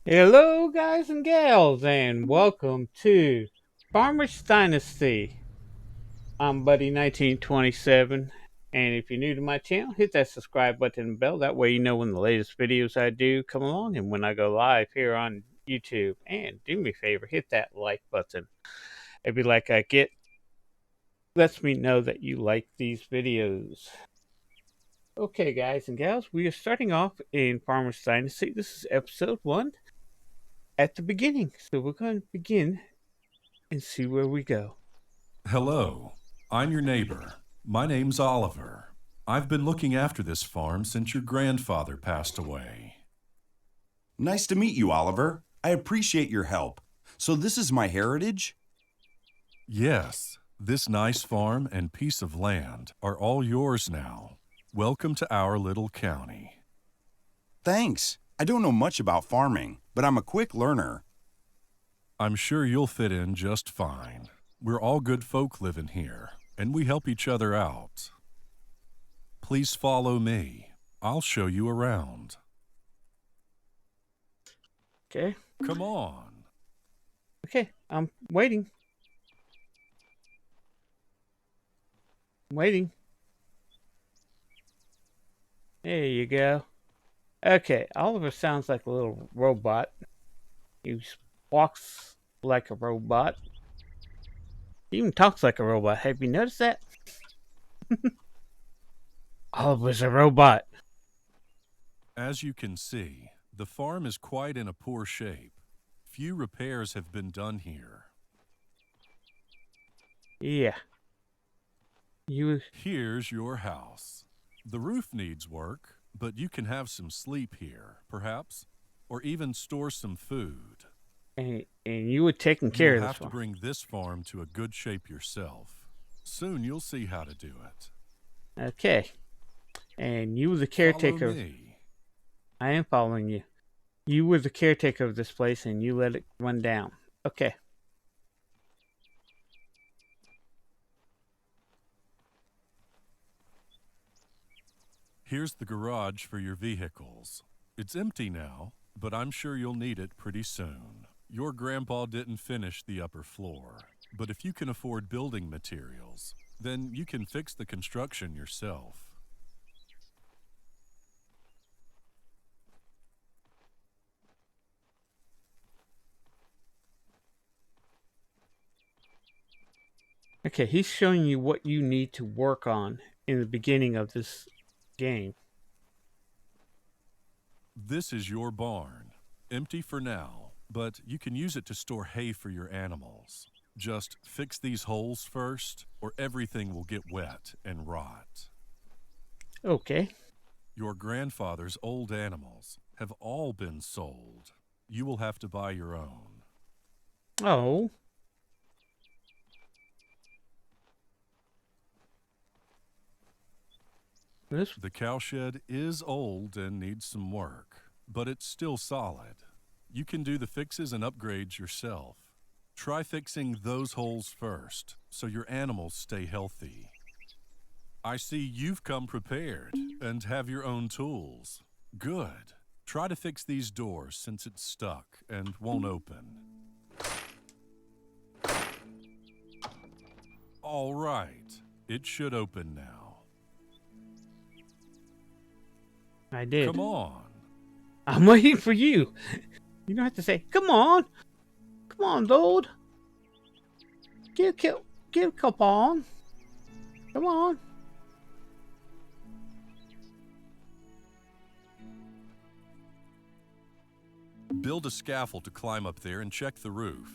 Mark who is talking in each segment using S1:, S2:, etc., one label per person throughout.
S1: Hello, guys and gals, and welcome to Farmers Dynasty. I'm Buddy1927, and if you're new to my channel, hit that subscribe button and bell. That way, you know when the latest videos I do come along and when I go live here on YouTube. And do me a favor, hit that like button. Every like I get lets me know that you like these videos. Okay, guys and gals, we are starting off in Farmers Dynasty. This is episode 1 at the beginning. So we're going to begin and see where we go.
S2: Hello, I'm your neighbor. My name's Oliver. I've been looking after this farm since your grandfather passed away.
S3: Nice to meet you, Oliver. I appreciate your help. So this is my heritage?
S2: Yes, this nice farm and piece of land are all yours now. Welcome to our little county.
S3: Thanks. I don't know much about farming, but I'm a quick learner.
S2: I'm sure you'll fit in just fine. We're all good folk living here, and we help each other out. Please follow me. I'll show you around.
S1: Okay.
S2: Come on.
S1: Okay, I'm waiting. I'm waiting. There you go. Okay, Oliver sounds like a little robot. He walks like a robot. He even talks like a robot. Have you noticed that? Oliver's a robot.
S2: As you can see, the farm is quite in a poor shape. Few repairs have been done here.
S1: Yeah.
S2: Here's your house. The roof needs work, but you can have some sleep here, perhaps, or even store some food.
S1: And you were taking care
S2: You'll
S1: of
S2: have
S1: this
S2: to
S1: one.
S2: bring this farm to a good shape yourself. Soon you'll see how to do it.
S1: Okay. And you were the
S2: Follow
S1: caretaker.
S2: me.
S1: I am following you. You were the caretaker of this place and you let it run down. Okay.
S2: Here's the garage for your vehicles. It's empty now, but I'm sure you'll need it pretty soon. Your grandpa didn't finish the upper floor, but if you can afford building materials, then you can fix the construction yourself.
S1: Okay, he's showing you what you need to work on in the beginning of this game.
S2: This is your barn. Empty for now, but you can use it to store hay for your animals. Just fix these holes first, or everything will get wet and rot.
S1: Okay.
S2: Your grandfather's old animals have all been sold. You will have to buy your own.
S1: Oh.
S2: The cowshed is old and needs some work, but it's still solid. You can do the fixes and upgrades yourself. Try fixing those holes first, so your animals stay healthy. I see you've come prepared and have your own tools. Good. Try to fix these doors since it's stuck and won't open. All right. It should open now.
S1: I did.
S2: Come on.
S1: I'm waiting for you. You don't have to say, come on. Come on, dude. Get a couple on. Come on.
S2: Build a scaffold to climb up there and check the roof.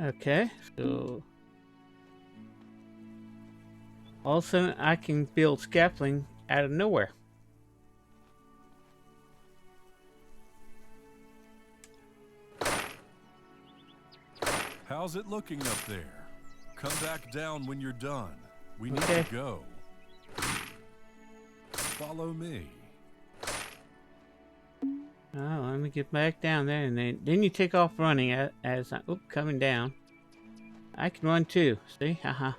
S1: Okay, so all of a sudden I can build scaffolding out of nowhere.
S2: How's it looking up there? Come back down when you're done. We need
S1: Okay.
S2: to go. Follow me.
S1: Oh, let me get back down there, and then you take off running as I'm coming down. I can run too. See, haha.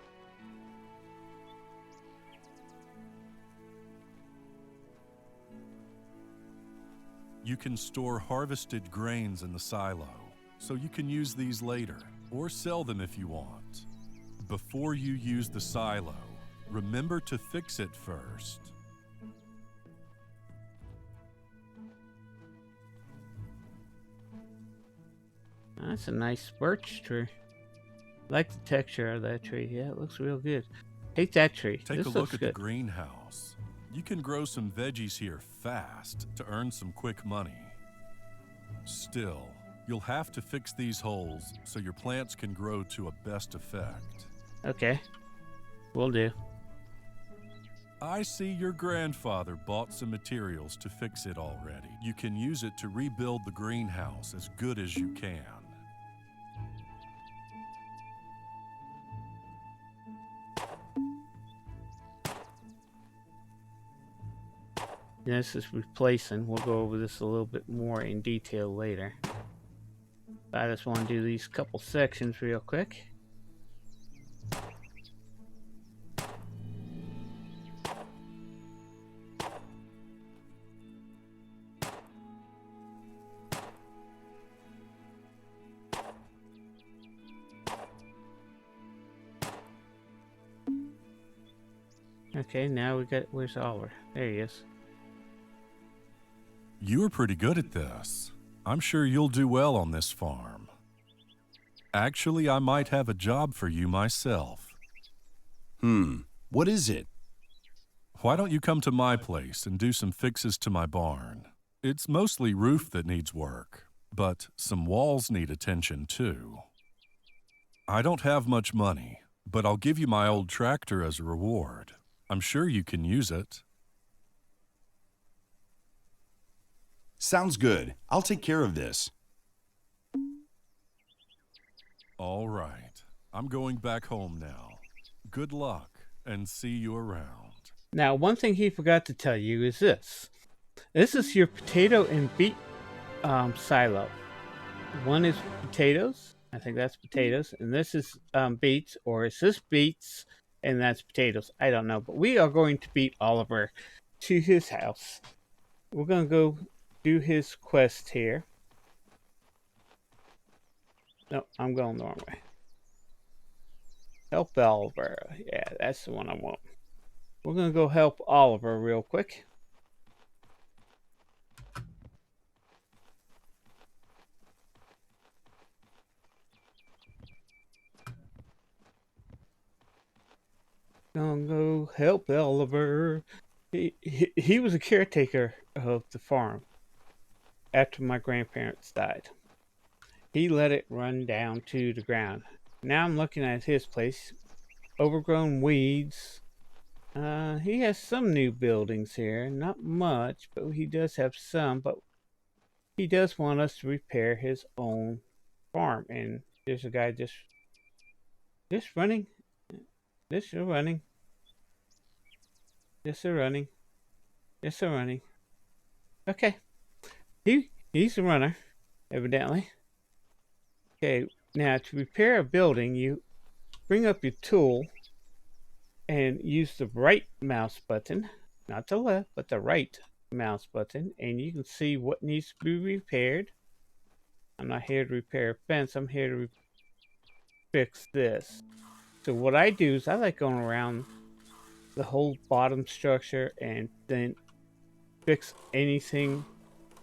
S2: You can store harvested grains in the silo, so you can use these later, or sell them if you want. Before you use the silo, remember to fix it first.
S1: That's a nice birch tree. I like the texture of that tree. Yeah, it looks real good. Hate that tree.
S2: Take
S1: This
S2: a look
S1: looks
S2: at
S1: good.
S2: the greenhouse. You can grow some veggies here fast to earn some quick money. Still, you'll have to fix these holes so your plants can grow to a best effect.
S1: Okay, will do.
S2: I see your grandfather bought some materials to fix it already. You can use it to rebuild the greenhouse as good as you can.
S1: This is replacing. We'll go over this a little bit more in detail later. I just want to do these couple sections real quick. Okay, now we got, where's Oliver? There he is.
S2: You are pretty good at this. I'm sure you'll do well on this farm. Actually, I might have a job for you myself.
S3: What is it?
S2: Why don't you come to my place and do some fixes to my barn? It's mostly roof that needs work, but some walls need attention too. I don't have much money, but I'll give you my old tractor as a reward. I'm sure you can use it.
S3: Sounds good. I'll take care of this.
S2: All right. I'm going back home now. Good luck, and see you around.
S1: Now, one thing he forgot to tell you is this. This is your potato and beet silo. One is potatoes. I think that's potatoes. And this is beets, or is this beets and that's potatoes? I don't know. But we are going to beat Oliver to his house. We're going to go do his quest here. No, I'm going the wrong way. Help Oliver. Yeah, that's the one I want. We're going to go help Oliver real quick. Gonna go help Oliver. He was a caretaker of the farm after my grandparents died. He let it run down to the ground. Now I'm looking at his place. Overgrown weeds. He has some new buildings here. Not much, but he does have some. But he does want us to repair his own farm. And there's a guy just running. Just running. Just running. Just running. Okay. He's a runner, evidently. Okay, now to repair a building, you bring up your tool and use the right mouse button, not the left, but the right mouse button, and you can see what needs to be repaired. I'm not here to repair a fence, I'm here to fix this. So what I do is I like going around the whole bottom structure and then fix anything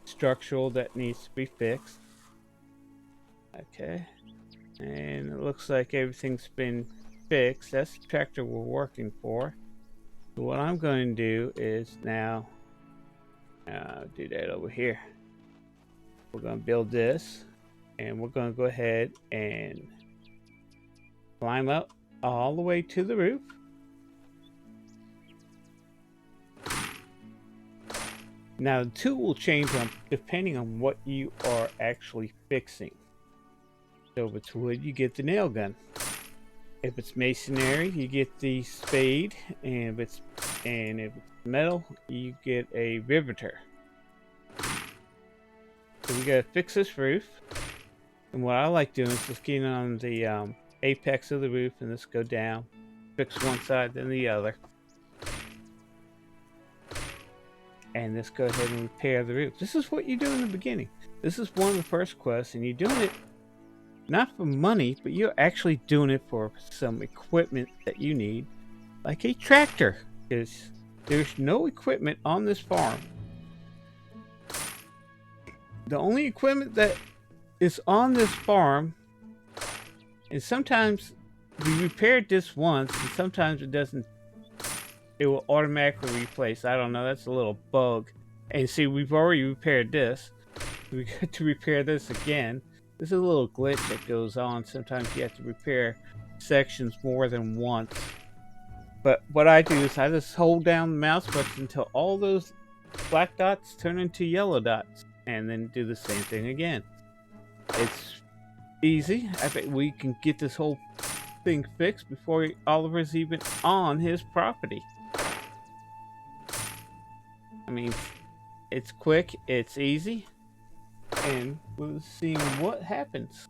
S1: structural that needs to be fixed. Okay, and it looks like everything's been fixed. That's the tractor we're working for. So what I'm going to do is now do that over here. We're going to build this, and we're going to go ahead and climb up all the way to the roof. Now the tool will change depending on what you are actually fixing. So if it's wood, you get the nail gun. If it's masonry, you get the spade, and if it's metal, you get a riveter. So we gotta fix this roof. And what I like doing is just getting on the apex of the roof and just go down, fix one side then the other. And let's go ahead and repair the roof. This is what you do in the beginning. This is one of the first quests, and you're doing it not for money, but you're actually doing it for some equipment that you need, like a tractor, because there's no equipment on this farm. The only equipment that is on this farm, and sometimes we repaired this once, and sometimes it doesn't. It will automatically replace. I don't know. That's a little bug. And see, we've already repaired this. We got to repair this again. This is a little glitch that goes on. Sometimes you have to repair sections more than once. But what I do is I just hold down the mouse button until all those black dots turn into yellow dots, and then do the same thing again. It's easy. I bet we can get this whole thing fixed before Oliver's even on his property. I mean, it's quick, it's easy, and we'll see what happens.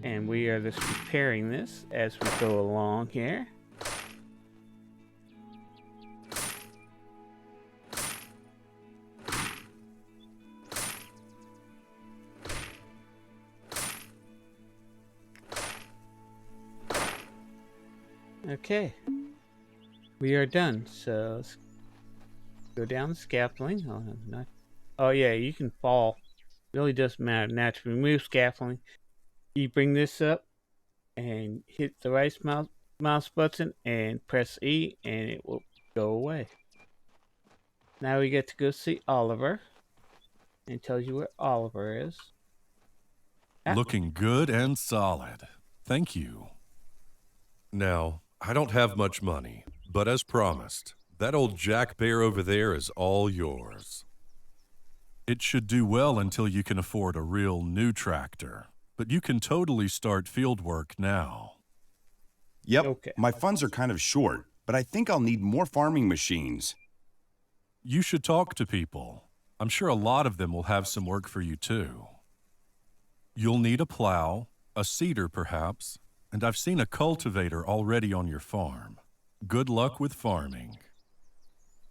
S1: And we are just repairing this as we go along here. Okay, we are done. So let's go down the scaffolding. Oh, not. Oh yeah, you can fall. Really doesn't matter. Now to remove scaffolding, you bring this up and hit the right mouse button and press E, and it will go away. Now we get to go see Oliver, and it tells you where Oliver is.
S2: Looking good and solid. Thank you. Now, I don't have much money, but as promised, that old Jack Bear over there is all yours. It should do well until you can afford a real new tractor, but you can totally start field work now.
S3: Yep,
S1: Okay.
S3: my funds are kind of short, but I think I'll need more farming machines.
S2: You should talk to people. I'm sure a lot of them will have some work for you too. You'll need a plow, a seeder perhaps, and I've seen a cultivator already on your farm. Good luck with farming.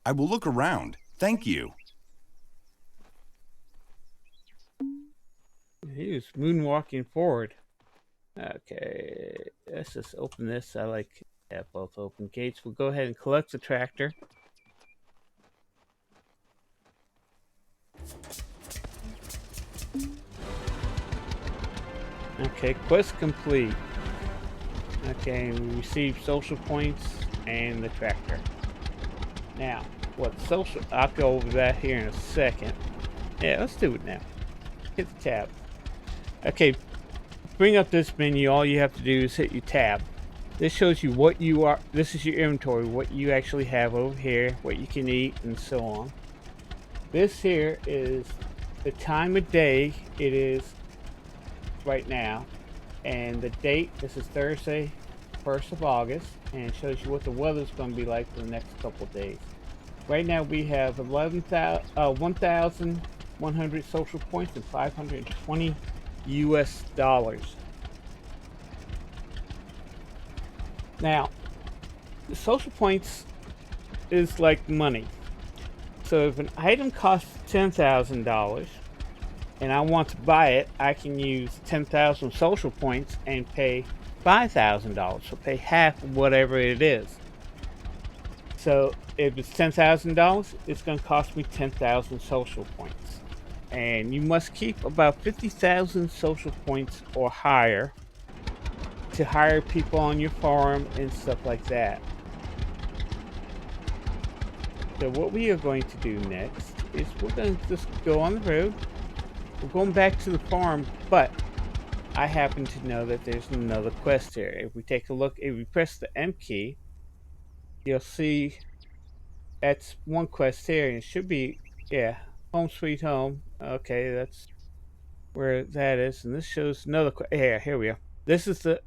S3: I will look around. Thank you.
S1: He was moonwalking forward. Okay, let's just open this. I like to have both open gates. We'll go ahead and collect the tractor. Okay, quest complete. Okay, we received social points and the tractor. Now, what social... I'll go over that here in a second. Yeah, let's do it now. Hit the tab. Okay, bring up this menu. All you have to do is hit your tab. This shows you what you are... This is your inventory, what you actually have over here, what you can eat, and so on. This here is the time of day it is right now. And the date, this is Thursday, 1st of August, and it shows you what the weather's going to be like for the next couple of days. Right now we have 1,100 social points and 520 US dollars. Now, the social points is like money. So if an item costs $10,000, and I want to buy it, I can use 10,000 social points and pay $5,000. So pay half of whatever it is. So if it's $10,000, it's going to cost me 10,000 social points. And you must keep about 50,000 social points or higher to hire people on your farm and stuff like that. So what we are going to do next is we're going to just go on the road. We're going back to the farm, but I happen to know that there's another quest here. If we take a look, if we press the M key, you'll see that's one quest here, and it should be, yeah, Home Sweet Home. Okay, that's where that is, and this shows another quest. Yeah, here we are. This is the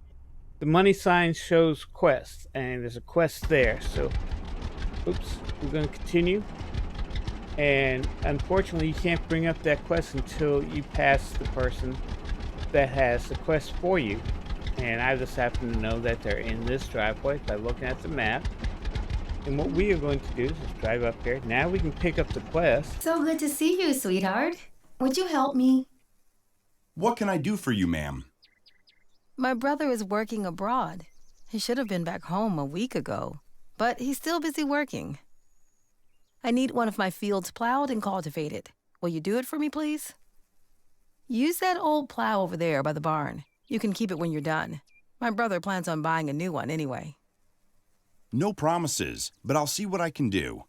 S1: money sign shows quest, and there's a quest there. So, oops, we're going to continue. And unfortunately, you can't bring up that quest until you pass the person that has the quest for you. And I just happen to know that they're in this driveway by looking at the map. And what we are going to do is just drive up here. Now we can pick up the quest.
S4: So good to see you, sweetheart. Would you help me?
S3: What can I do for you, ma'am?
S4: My brother is working abroad. He should have been back home a week ago, but he's still busy working. I need one of my fields plowed and cultivated. Will you do it for me, please? Use that old plow over there by the barn. You can keep it when you're done. My brother plans on buying a new one anyway.
S3: No promises, but I'll see what I can do.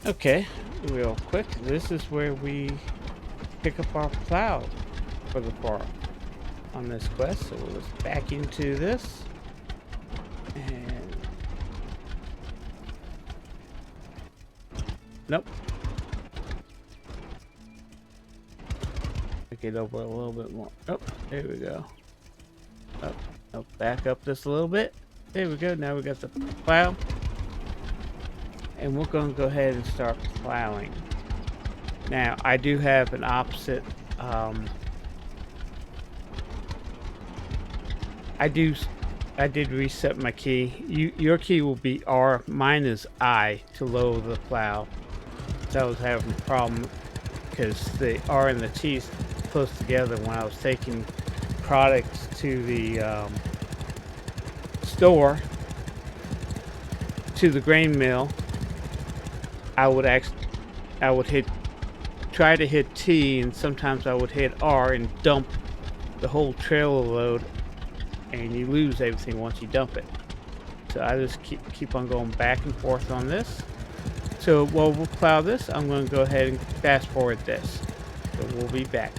S1: Okay, real quick, this is where we pick up our plow for the farm on this quest. So we'll just back into this. And nope. Pick it over a little bit more. Oh, there we go. Oh, oh, back up just a little bit. There we go. Now we got the plow. And we're going to go ahead and start plowing. Now, I do have an opposite. I did reset my key. Your key will be R. Mine is I to lower the plow. So I was having a problem because the R and the T is close together when I was taking products to the store, to the grain mill. I would try to hit T, and sometimes I would hit R and dump the whole trailer load, and you lose everything once you dump it. So I just keep on going back and forth on this. So while we'll plow this, I'm going to go ahead and fast forward this. So we'll be back.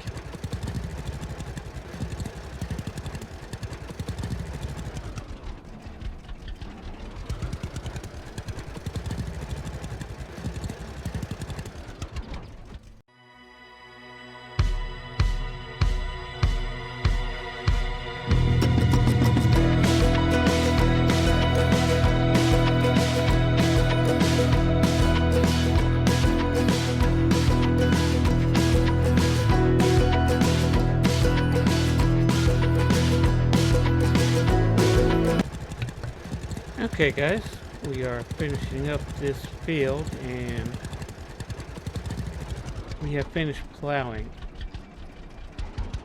S1: Okay guys, we are finishing up this field and we have finished plowing.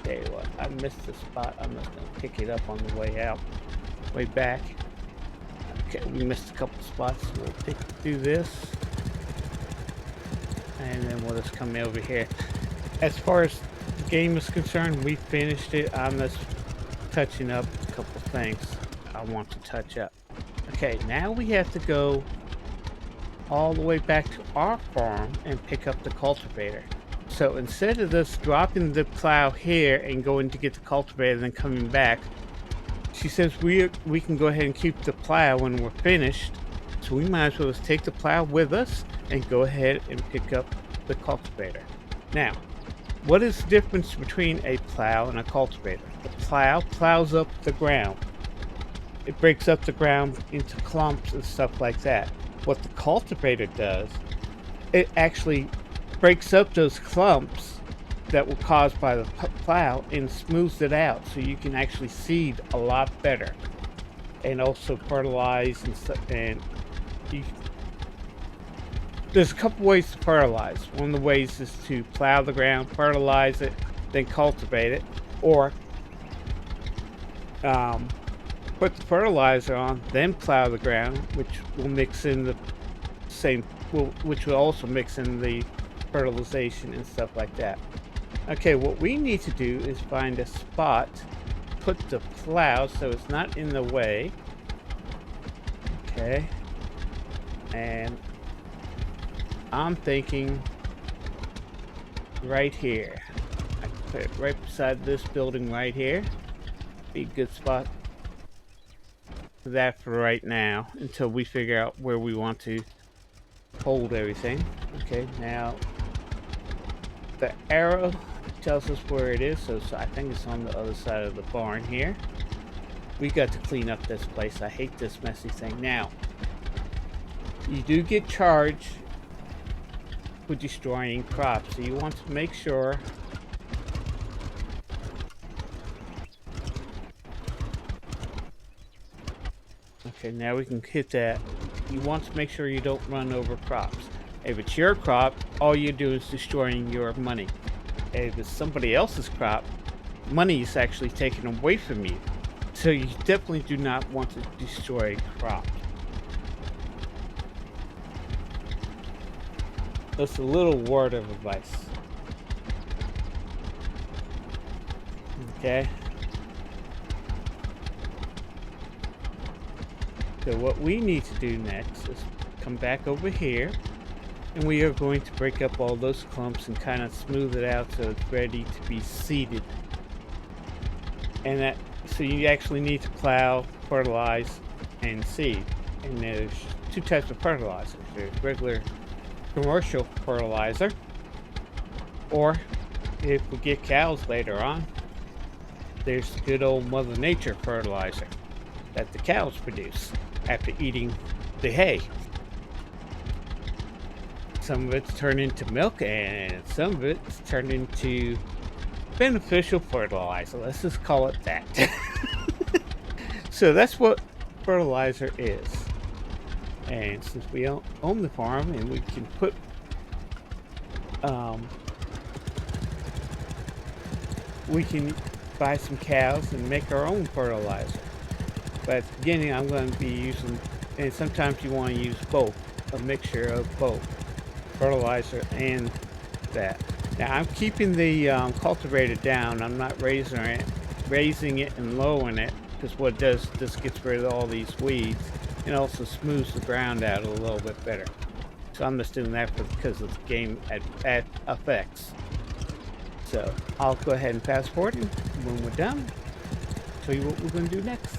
S1: Tell you what, I missed the spot. I'm just going to pick it up on the way out, way back. Okay, we missed a couple spots. We'll do this and then we'll just come over here. As far as the game is concerned, we finished it. I'm just touching up a couple things I want to touch up. Okay, now we have to go all the way back to our farm and pick up the cultivator. So instead of just dropping the plow here and going to get the cultivator and then coming back, she says we can go ahead and keep the plow when we're finished. So we might as well just take the plow with us and go ahead and pick up the cultivator. Now, what is the difference between a plow and a cultivator? The plow plows up the ground. It breaks up the ground into clumps and stuff like that. What the cultivator does, it actually breaks up those clumps that were caused by the plow and smooths it out so you can actually seed a lot better and also fertilize and stuff. And there's a couple ways to fertilize. One of the ways is to plow the ground, fertilize it, then cultivate it, or put the fertilizer on, then plow the ground, which will mix in the which will also mix in the fertilization and stuff like that. Okay, what we need to do is find a spot, put the plow so it's not in the way. Okay, and I'm thinking right here. I can put it right beside this building right here. Be a good spot for that for right now until we figure out where we want to hold everything. Okay, now the arrow tells us where it is, so I think it's on the other side of the barn here. We got to clean up this place. I hate this messy thing. Now, you do get charged for destroying crops. So you want to make sure okay, now we can hit that. You want to make sure you don't run over crops. If it's your crop, all you do is destroying your money. If it's somebody else's crop, money is actually taken away from you. So you definitely do not want to destroy crops. That's a little word of advice. Okay. So what we need to do next is come back over here, and we are going to break up all those clumps and kind of smooth it out so it's ready to be seeded. And that, so you actually need to plow, fertilize, and seed. And there's two types of fertilizers. There's regular commercial fertilizer, or if we get cows later on, there's good old Mother Nature fertilizer that the cows produce after eating the hay. Some of it's turned into milk, and some of it's turned into beneficial fertilizer. Let's just call it that. So that's what fertilizer is. And since we own the farm, and we can put we can buy some cows and make our own fertilizer. But at the beginning, I'm going to be using, and sometimes you want to use both, a mixture of both fertilizer and that. Now I'm keeping the cultivator down. I'm not raising it and lowering it, because what it does, this gets rid of all these weeds and also smooths the ground out a little bit better. So I'm just doing that because of the game effects. So I'll go ahead and fast forward, and when we're done, tell you what we're going to do next.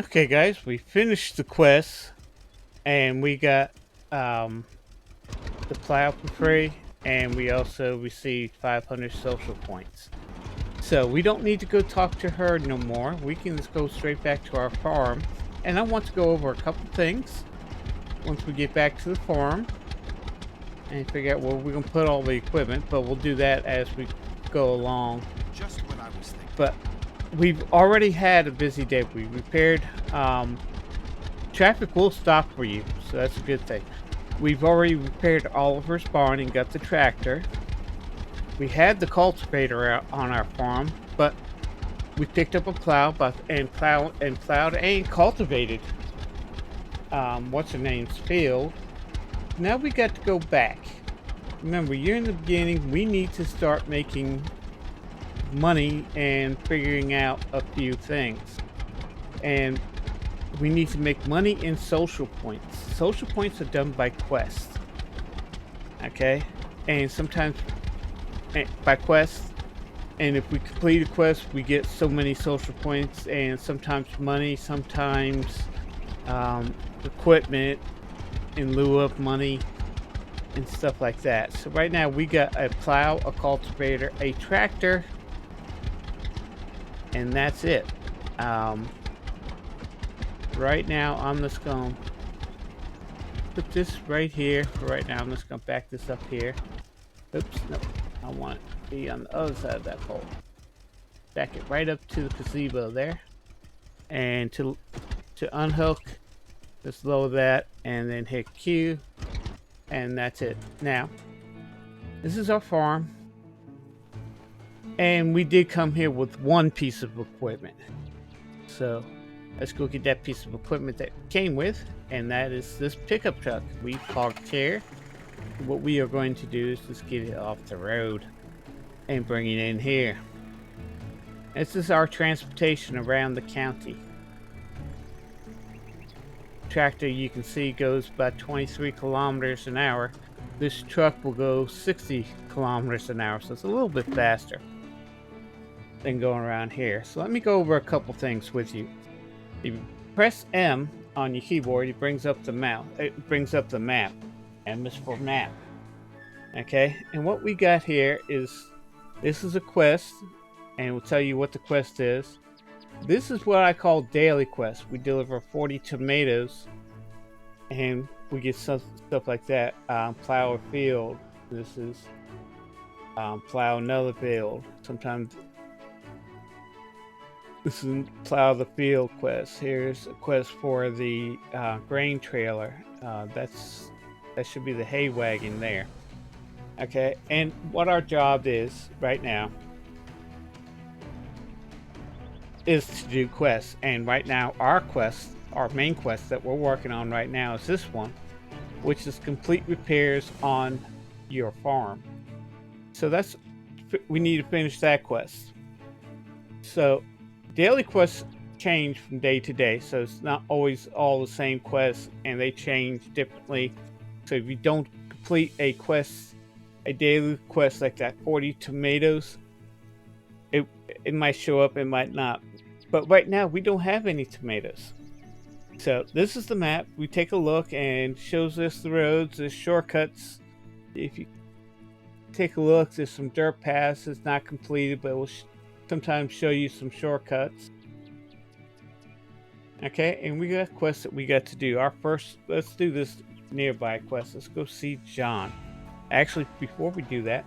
S1: Okay guys, we finished the quest, and we got the plow for free, and we also received 500 social points. So we don't need to go talk to her no more. We can just go straight back to our farm, and I want to go over a couple things once we get back to the farm and figure out where we're going to put all the equipment, but we'll do that as we go along.
S3: Just what I was thinking.
S1: But we've already had a busy day. We repaired, traffic will stop for you, so that's a good thing. We've already repaired Oliver's barn and got the tractor. We had the cultivator out on our farm, but we picked up a plow and plowed and cultivated what's her name's field. Now we got to go back. Remember, you're in the beginning. We need to start making money and figuring out a few things, and we need to make money in social points. Social points are done by quests, okay, and sometimes by quests, and if we complete a quest we get so many social points, and sometimes money, sometimes equipment in lieu of money and stuff like that. So right now we got a plow, a cultivator, a tractor, and that's it. Right now I'm just going to put this right here for right now. I'm just going to back this up here. Oops, no, I want it to be on the other side of that pole. Back it right up to the gazebo there, and to unhook, just lower that and then hit Q, and that's it. Now this is our farm, and we did come here with one piece of equipment, so let's go get that piece of equipment that came with, and that is this pickup truck we parked here. What we are going to do is just get it off the road and bring it in here. This is our transportation around the county. Tractor, you can see, goes about 23 kilometers an hour. This truck will go 60 kilometers an hour, so it's a little bit faster than going around here. So let me go over a couple things with you. You press M on your keyboard, it brings up the map. It brings up the map. M is for map. Okay, and what we got here is this is a quest, and we'll tell you what the quest is. This is what I call daily quest. We deliver 40 tomatoes, and we get stuff like that. Plow a field. This is plow another field. Sometimes this is plow the field quest. Here's a quest for the grain trailer. That should be the hay wagon there. Okay, and what our job is right now is to do quests. And right now, our main quest that we're working on right now is this one, which is complete repairs on your farm. So we need to finish that quest. So daily quests change from day to day, so it's not always all the same quests, and they change differently. So if you don't complete a daily quest like that, 40 tomatoes, it might show up, it might not. But right now we don't have any tomatoes. So this is the map. We take a look and shows us the roads, the shortcuts. If you take a look, there's some dirt paths that's not completed, but it will sometimes show you some shortcuts. Okay, and we got quests that we got to do. Let's do this nearby quest. Let's go see John. Actually, before we do that,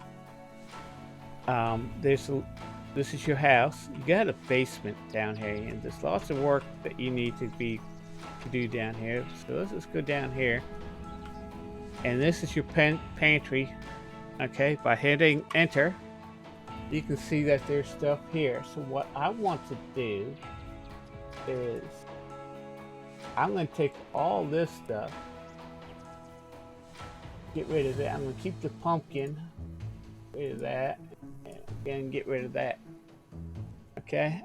S1: this is your house. You got a basement down here, and there's lots of work that you need to do down here. So let's just go down here, and this is your pantry. Okay, by hitting enter, you can see that there's stuff here. So what I want to do is I'm going to take all this stuff, get rid of that. I'm going to keep the pumpkin, get rid of that, and again get rid of that. Okay,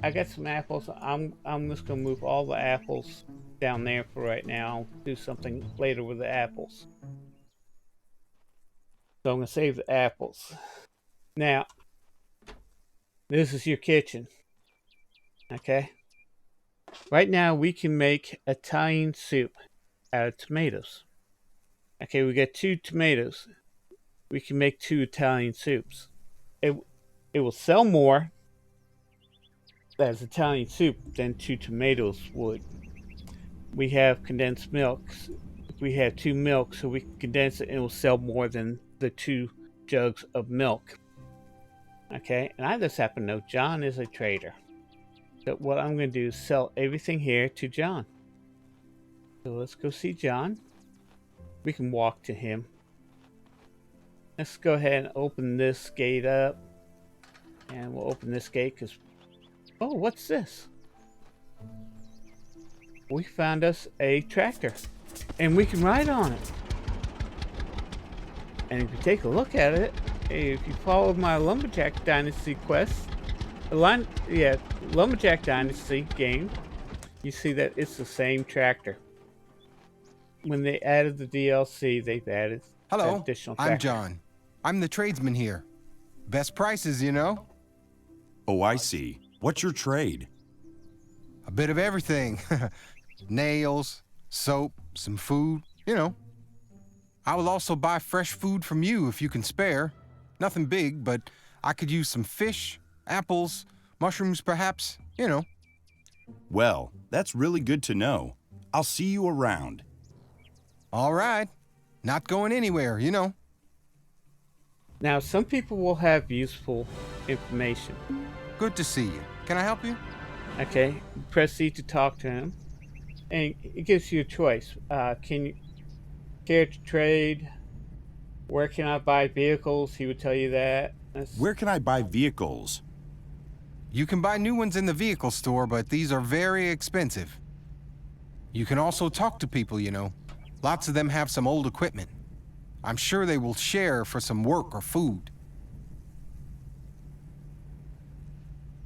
S1: I got some apples. I'm just going to move all the apples down there for right now. I'll do something later with the apples. So I'm going to save the apples. Now, this is your kitchen. Okay. Right now, we can make Italian soup out of tomatoes. Okay, we got 2 tomatoes. We can make 2 Italian soups. It will sell more as Italian soup than 2 tomatoes would. We have condensed milks. We have 2 milks, so we can condense it and it will sell more than the 2 jugs of milk. Okay, and I just happen to know John is a trader. So what I'm going to do is sell everything here to John. So let's go see John. We can walk to him. Let's go ahead and open this gate up. And we'll open this gate because... Oh, what's this? We found us a tractor. And we can ride on it. And if you take a look at it, if you follow my Lumberjack Dynasty quest, Lumberjack Dynasty game, you see that it's the same tractor. When they added the DLC, they've added additional tractor.
S5: I'm John. I'm the tradesman here. Best prices, you know?
S3: Oh, I see. What's your trade?
S5: A bit of everything. Nails, soap, some food, you know. I will also buy fresh food from you if you can spare. Nothing big, but I could use some fish, apples, mushrooms perhaps, you know.
S3: Well, that's really good to know. I'll see you around.
S5: All right. Not going anywhere, you know.
S1: Now, some people will have useful information.
S5: Good to see you. Can I help you?
S1: Okay, press C to talk to him. And it gives you a choice. Can you care to trade? Where can I buy vehicles? He would tell you that.
S3: Where can I buy vehicles?
S5: You can buy new ones in the vehicle store, but these are very expensive. You can also talk to people, you know. Lots of them have some old equipment. I'm sure they will share for some work or food.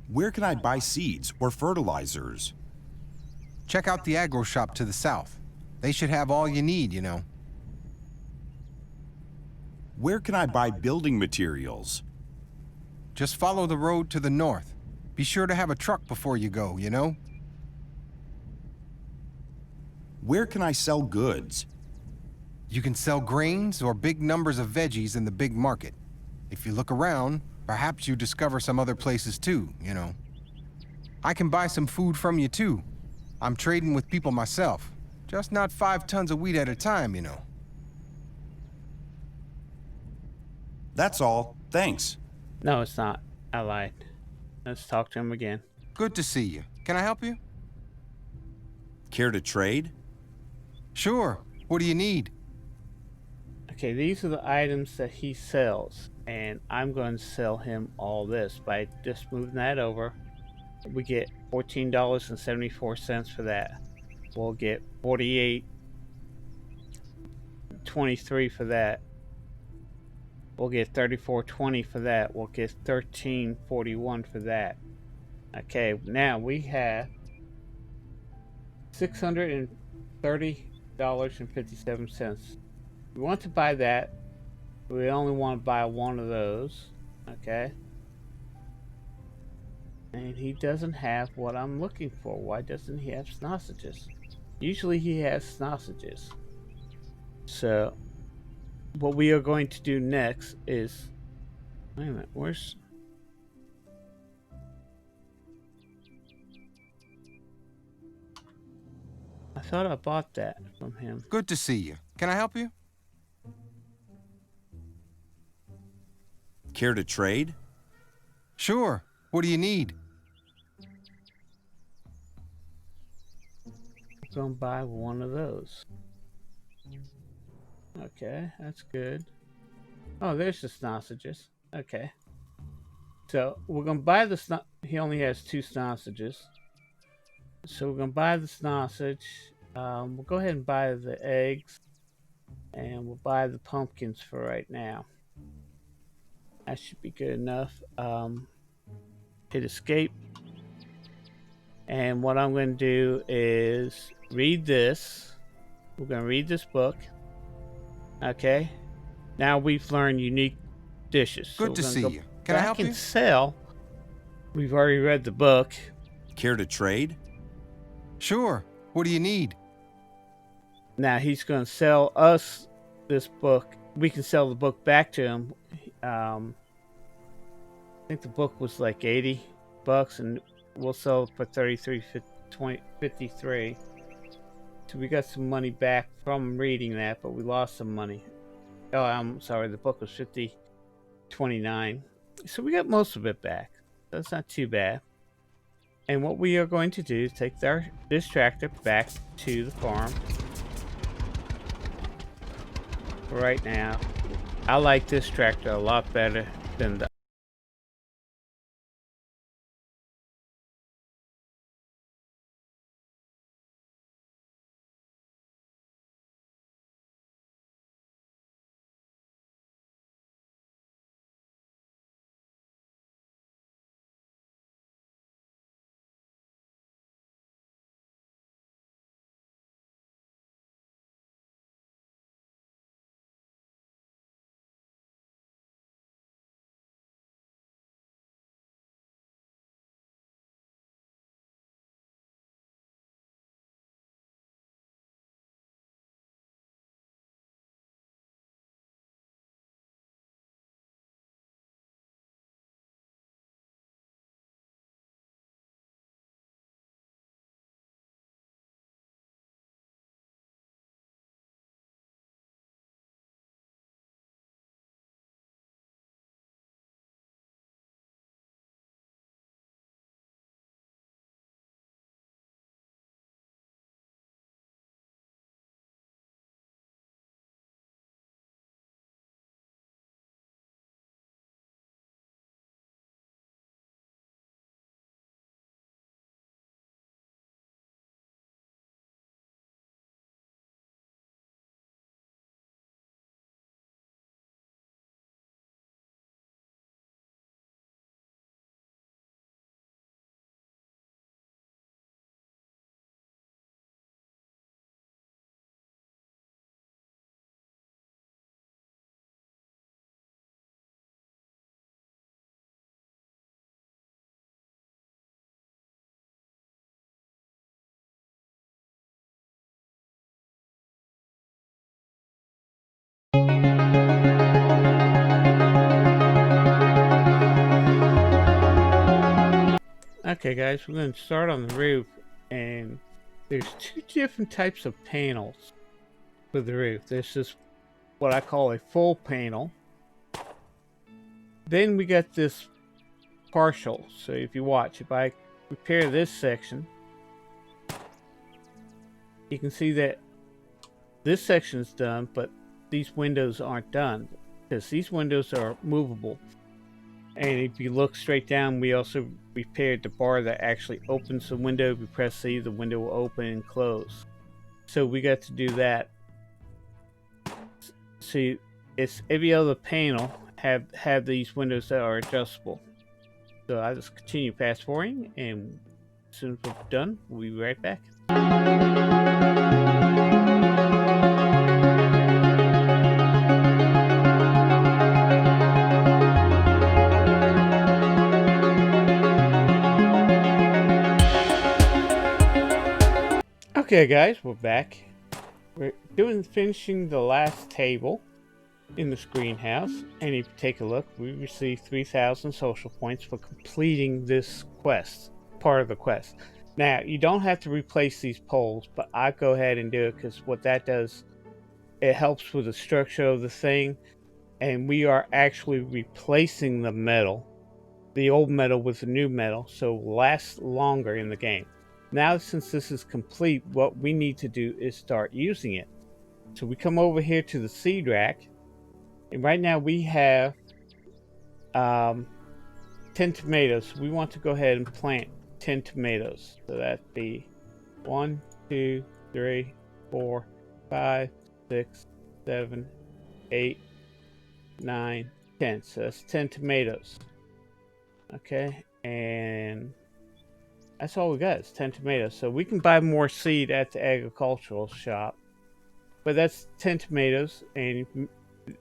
S3: Where can I buy seeds or fertilizers?
S5: Check out the agro shop to the south. They should have all you need, you know.
S3: Where can I buy building materials?
S5: Just follow the road to the north. Be sure to have a truck before you go, you know?
S3: Where can I sell goods?
S5: You can sell grains or big numbers of veggies in the big market. If you look around, perhaps you discover some other places too, you know. I can buy some food from you too. I'm trading with people myself. Just not 5 tons of wheat at a time, you know.
S3: That's all. Thanks.
S1: No, it's not. I lied. Let's talk to him again.
S5: Good to see you. Can I help you?
S3: Care to trade?
S5: Sure. What do you need?
S1: Okay, these are the items that he sells, and I'm going to sell him all this. By just moving that over, we get $14.74 for that. We'll get $48.23 for that. We'll get $34.20 for that. We'll get $13.41 for that. Okay, now we have $630.57. We want to buy that. We only want to buy one of those. Okay. And he doesn't have what I'm looking for. Why doesn't he have sausages? Usually he has sausages. So what we are going to do next is, wait a minute, where's, I thought I bought that from him.
S5: Good to see you. Can I help you?
S3: Care to trade?
S5: Sure. What do you need?
S1: I'm gonna buy one of those. Okay, that's good. Oh, there's the sausages. Okay. So we're gonna buy the he only has 2 sausages. So we're gonna buy the sausage. We'll go ahead and buy the eggs, and we'll buy the pumpkins for right now. That should be good enough. Hit escape. And what I'm going to do is read this. We're going to read this book. Okay. Now we've learned unique dishes.
S5: Good to see you. Can I help you?
S1: Sell. We've already read the book.
S3: Care to trade?
S5: Sure. What do you need?
S1: Now he's going to sell us this book. We can sell the book back to him. I think the book was like $80, and we'll sell it for $33.53. So we got some money back from reading that, but we lost some money. Oh, I'm sorry. The book was $50.29. So we got most of it back. That's not too bad. And what we are going to do is take this tractor back to the farm. Right now, I like this tractor a lot better than the Okay guys, we're going to start on the roof, and there's two different types of panels for the roof. There's this what I call a full panel. Then we got this partial. So if you watch, if I repair this section, you can see that this section is done, but these windows aren't done because these windows are movable. And if you look straight down, we also repaired the bar that actually opens the window. If you press C, the window will open and close. So we got to do that. See, it's every other panel have these windows that are adjustable. So I'll just continue fast forwarding, and as soon as we're done, we'll be right back. Okay guys, we're back. We're finishing the last table in the greenhouse, and if you take a look, we received 3,000 social points for completing this quest, part of the quest. Now, you don't have to replace these poles, but I go ahead and do it because what that does, it helps with the structure of the thing, and we are actually replacing the metal, the old metal with the new metal, so it will last longer in the game. Now, since this is complete, what we need to do is start using it. So we come over here to the seed rack, and right now we have 10 tomatoes. We want to go ahead and plant 10 tomatoes. So that'd be 1, 2, 3, 4, 5, 6, 7, 8, 9, 10. So that's 10 tomatoes. Okay, and that's all we got. It's 10 tomatoes. So we can buy more seed at the agricultural shop. But that's 10 tomatoes, and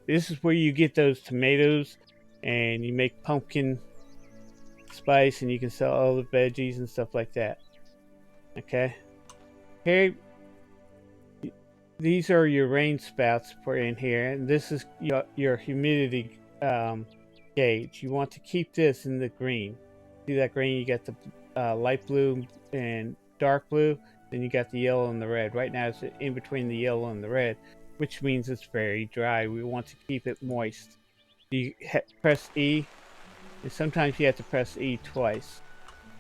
S1: this is where you get those tomatoes, and you make pumpkin spice, and you can sell all the veggies and stuff like that. Okay. Here, these are your rain spouts for in here, and this is your humidity gauge. You want to keep this in the green. See that green? You got the light blue and dark blue, then you got the yellow and the red. Right now it's in between the yellow and the red, which means it's very dry. We want to keep it moist. You press E, and sometimes you have to press E twice.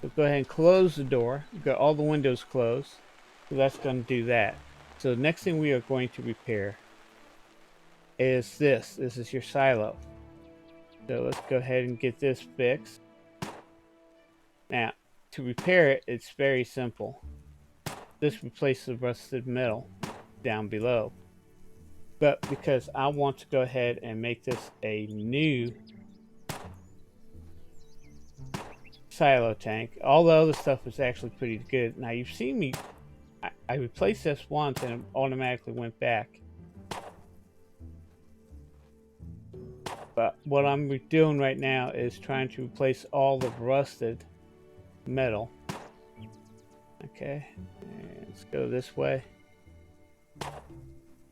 S1: So go ahead and close the door. You've got all the windows closed, so that's going to do that. So the next thing we are going to repair is this. This is your silo. So let's go ahead and get this fixed. Now, to repair it, it's very simple. This replaces the rusted metal down below. But because I want to go ahead and make this a new silo tank, all the other stuff is actually pretty good. Now you've seen me, I replaced this once and it automatically went back. But what I'm doing right now is trying to replace all the rusted metal. Okay, and let's go this way.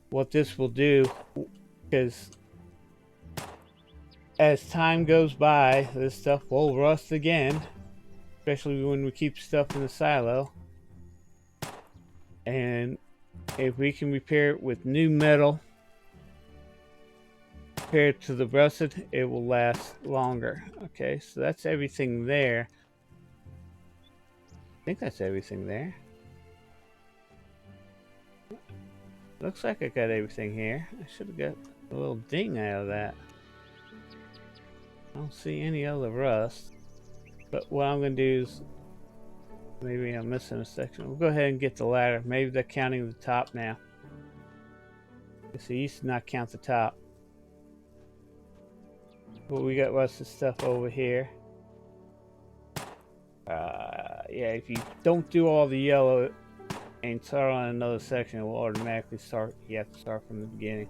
S1: What this will do, because as time goes by, this stuff will rust again, especially when we keep stuff in the silo. And if we can repair it with new metal compared to the rusted, it will last longer. Okay, so that's everything there. I think that's everything there. Looks like I got everything here. I should have got a little ding out of that. I don't see any other rust. But what I'm going to do is, maybe I'm missing a section. We'll go ahead and get the ladder. Maybe they're counting the top now. So you used to not count the top. But we got rusted stuff over here. Yeah, if you don't do all the yellow and start on another section, it will automatically start. You have to start from the beginning.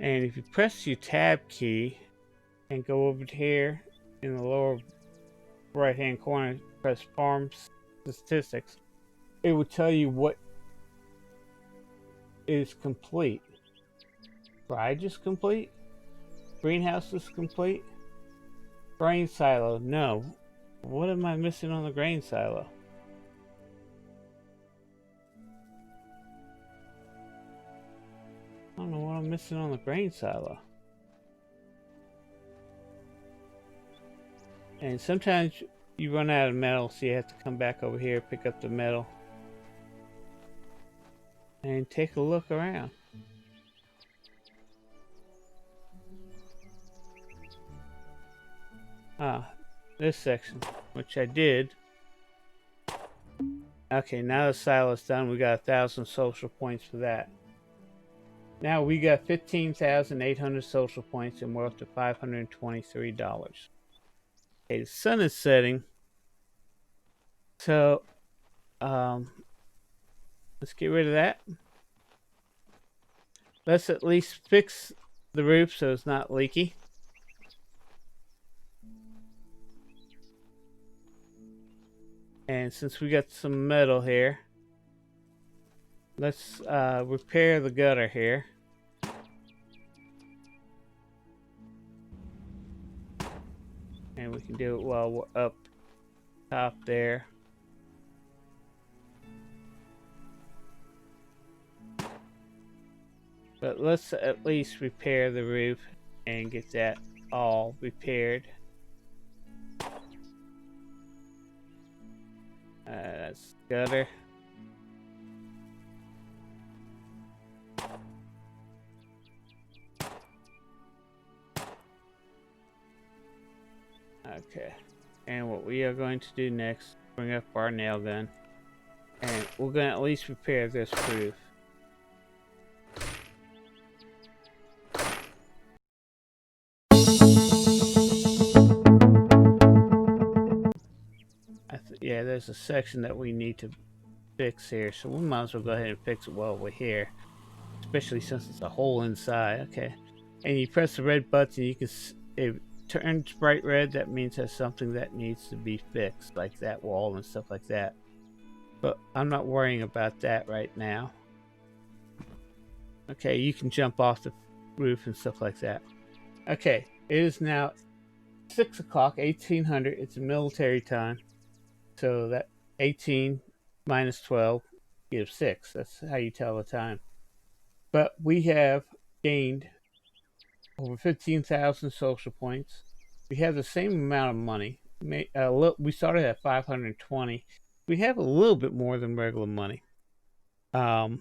S1: And if you press your tab key and go over to here in the lower right hand corner, press farm statistics. It will tell you what is complete. Garage is complete. Greenhouse is complete. Grain silo, no. What am I missing on the grain silo? I don't know what I'm missing on the grain silo. And sometimes you run out of metal, so you have to come back over here, pick up the metal, and take a look around. This section, which I did. Okay, now the silo's done. We got 1,000 social points for that. Now we got 15,800 social points, and we're up to $523. Okay, the sun is setting. So, let's get rid of that. Let's at least fix the roof so it's not leaky. And since we got some metal here, let's repair the gutter here. And we can do it while we're up top there. But let's at least repair the roof and get that all repaired. That's gutter. Okay, and what we are going to do next, bring up our nail gun, and we're going to at least repair this roof. Yeah, there's a section that we need to fix here, so we might as well go ahead and fix it while we're here, especially since it's a hole inside. Okay, and you press the red button, you can it turns bright red. That means there's something that needs to be fixed, like that wall and stuff like that. But I'm not worrying about that right now. Okay, you can jump off the roof and stuff like that. Okay, it is now 6 o'clock, 1800. It's military time. So that 18 minus 12 gives 6. That's how you tell the time. But we have gained over 15,000 social points. We have the same amount of money. We started at 520. We have a little bit more than regular money. What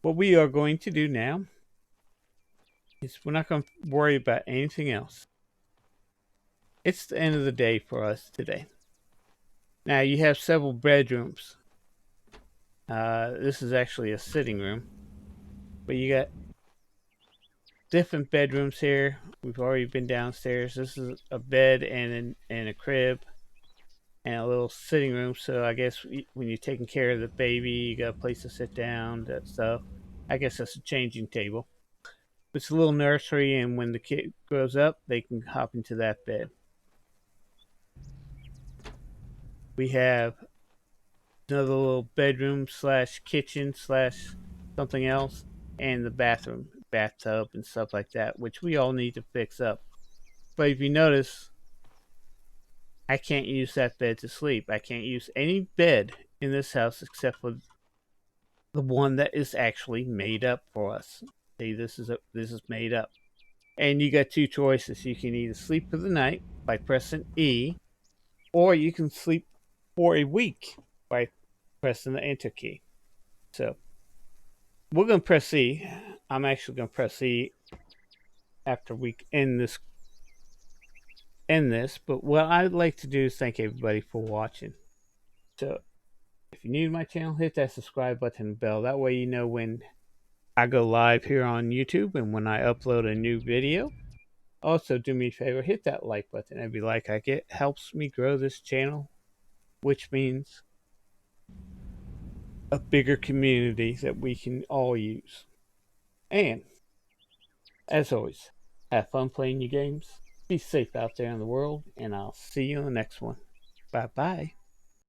S1: we are going to do now is we're not going to worry about anything else. It's the end of the day for us today. Now you have several bedrooms. This is actually a sitting room, but you got different bedrooms here. We've already been downstairs. This is a bed and a crib and a little sitting room. So I guess when you're taking care of the baby, you got a place to sit down, that stuff. I guess that's a changing table. It's a little nursery, and when the kid grows up, they can hop into that bed. We have another little bedroom slash kitchen slash something else, and the bathroom, bathtub, and stuff like that, which we all need to fix up. But if you notice, I can't use that bed to sleep. I can't use any bed in this house except for the one that is actually made up for us. See, this is made up. And you got two choices. You can either sleep for the night by pressing E, or you can sleep for a week by pressing the enter key. So we're going to press E. I'm actually going to press E after we end this. But what I'd like to do is thank everybody for watching. So if you're new to my channel, hit that subscribe button and bell. That way you know when I go live here on YouTube and when I upload a new video. Also, do me a favor, hit that like button. Every like I get helps me grow this channel, which means a bigger community that we can all use. And, as always, have fun playing your games. Be safe out there in the world, and I'll see you in the next one. Bye bye.